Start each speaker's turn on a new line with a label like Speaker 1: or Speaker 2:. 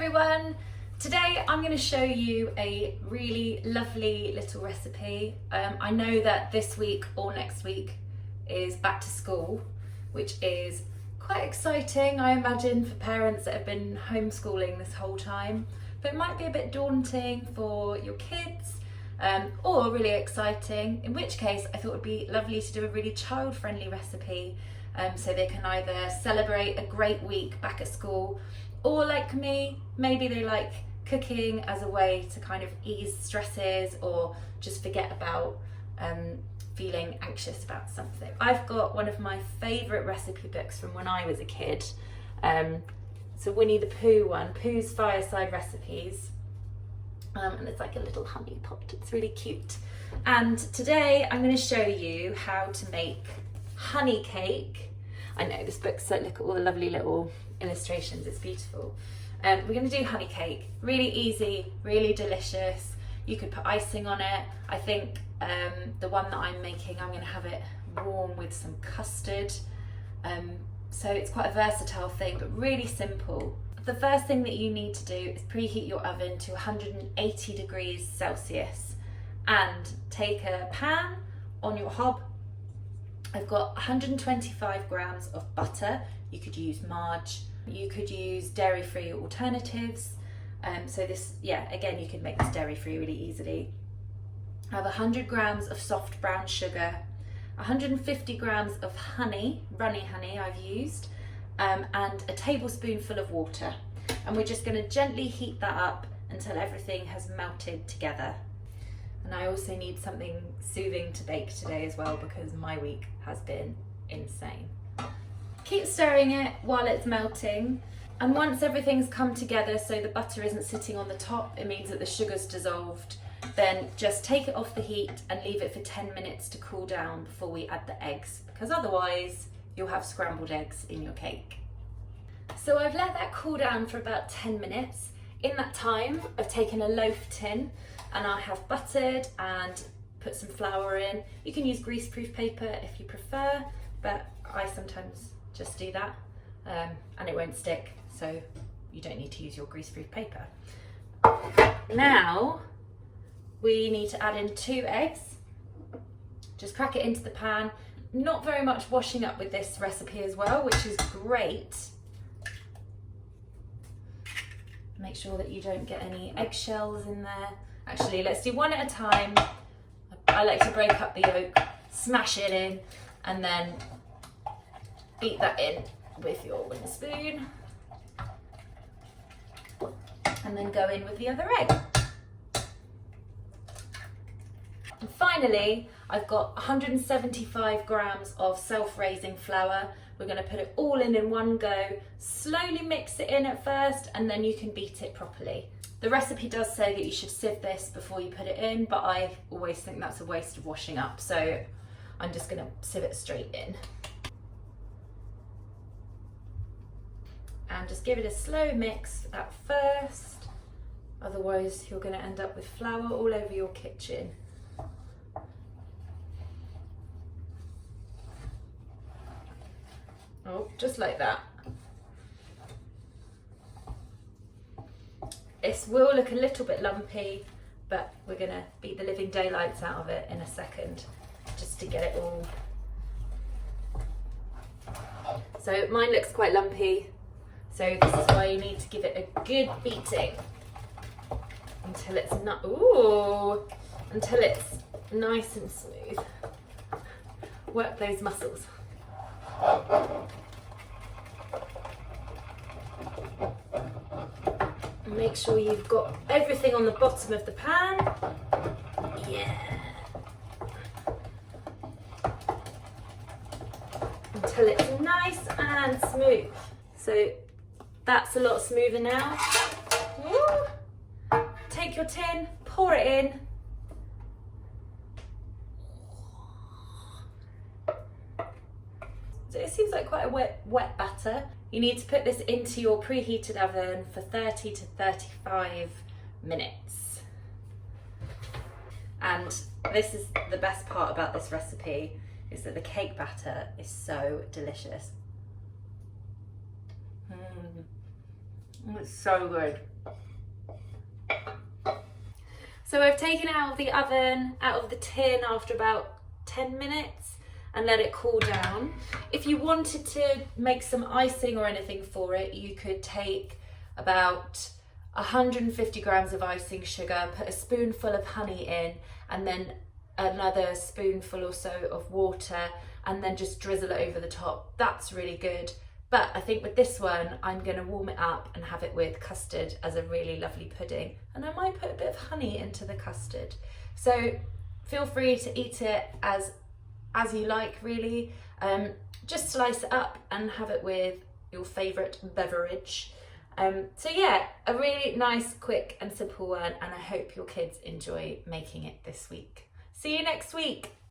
Speaker 1: everyone! Today I'm going to show you a really lovely little recipe. I know that this week or next week is back to school, which is quite exciting, I imagine, for parents that have been homeschooling this whole time, but it might be a bit daunting for your kids, or really exciting, in which case I thought it would be lovely to do a really child-friendly recipe, so they can either celebrate a great week back at school, or like me, maybe they like cooking as a way to kind of ease stresses or just forget about feeling anxious about something. I've got one of my favourite recipe books from when I was a kid. It's a Winnie the Pooh one, Pooh's Fireside Recipes. And it's like a little honey pot, it's really cute. And today I'm going to show you how to make honey cake. I know this book's so, look at all the lovely little illustrations, it's beautiful. We're going to do honey cake, really easy, really delicious. You could put icing on it. I think the one that I'm making, I'm going to have it warm with some custard. So it's quite a versatile thing, but really simple. The first thing that you need to do is preheat your oven to 180 degrees Celsius and take a pan on your hob. I've got 125 grams of butter. You could use margarine, you could use dairy-free alternatives. So this, yeah, again, you can make this dairy-free really easily. I have 100 grams of soft brown sugar, 150 grams of honey, runny honey I've used, and a tablespoonful of water. And we're just going to gently heat that up until everything has melted together. And I also need something soothing to bake today as well, because my week has been insane. Keep stirring it while it's melting, and once everything's come together so the butter isn't sitting on the top, it means that the sugar's dissolved, then just take it off the heat and leave it for 10 minutes to cool down before we add the eggs, because otherwise you'll have scrambled eggs in your cake. So I've let that cool down for about 10 minutes. In that time, I've taken a loaf tin and I have buttered and put some flour in. You can use greaseproof paper if you prefer, but I sometimes just do that, and it won't stick, so you don't need to use your greaseproof paper. Now we need to add in 2 eggs. Just crack it into the pan. Not very much washing up with this recipe as well, which is great. Make sure that you don't get any eggshells in there. Actually, let's do one at a time. I like to break up the yolk, smash it in, and then beat that in with your wooden spoon, and then go in with the other egg. And finally, I've got 175 grams of self-raising flour. We're going to put it all in one go, slowly mix it in at first, and then you can beat it properly. The recipe does say that you should sieve this before you put it in, but I always think that's a waste of washing up, so I'm just going to sieve it straight in. And just give it a slow mix at first, otherwise you're going to end up with flour all over your kitchen. Oh, just like that. This will look a little bit lumpy, but we're going to beat the living daylights out of it in a second, just to get it all. So mine looks quite lumpy. So this is why you need to give it a good beating until it's not, until it's nice and smooth. Work those muscles. And make sure you've got everything on the bottom of the pan. Yeah. Until it's nice and smooth. So that's a lot smoother now. Woo. Take your tin, pour it in. So it seems like quite a wet batter. You need to put this into your preheated oven for 30 to 35 minutes. And this is the best part about this recipe, is that the cake batter is so delicious.
Speaker 2: It's so good.
Speaker 1: So I've taken it out of the oven, out of the tin after about 10 minutes and let it cool down. If you wanted to make some icing or anything for it, you could take about 150 grams of icing sugar, put a spoonful of honey in, and then another spoonful or so of water, and then just drizzle it over the top. That's really good. But I think with this one, I'm going to warm it up and have it with custard as a really lovely pudding. And I might put a bit of honey into the custard. So feel free to eat it as you like, really. Just slice it up and have it with your favourite beverage. So yeah, a really nice, quick and simple one. And I hope your kids enjoy making it this week. See you next week.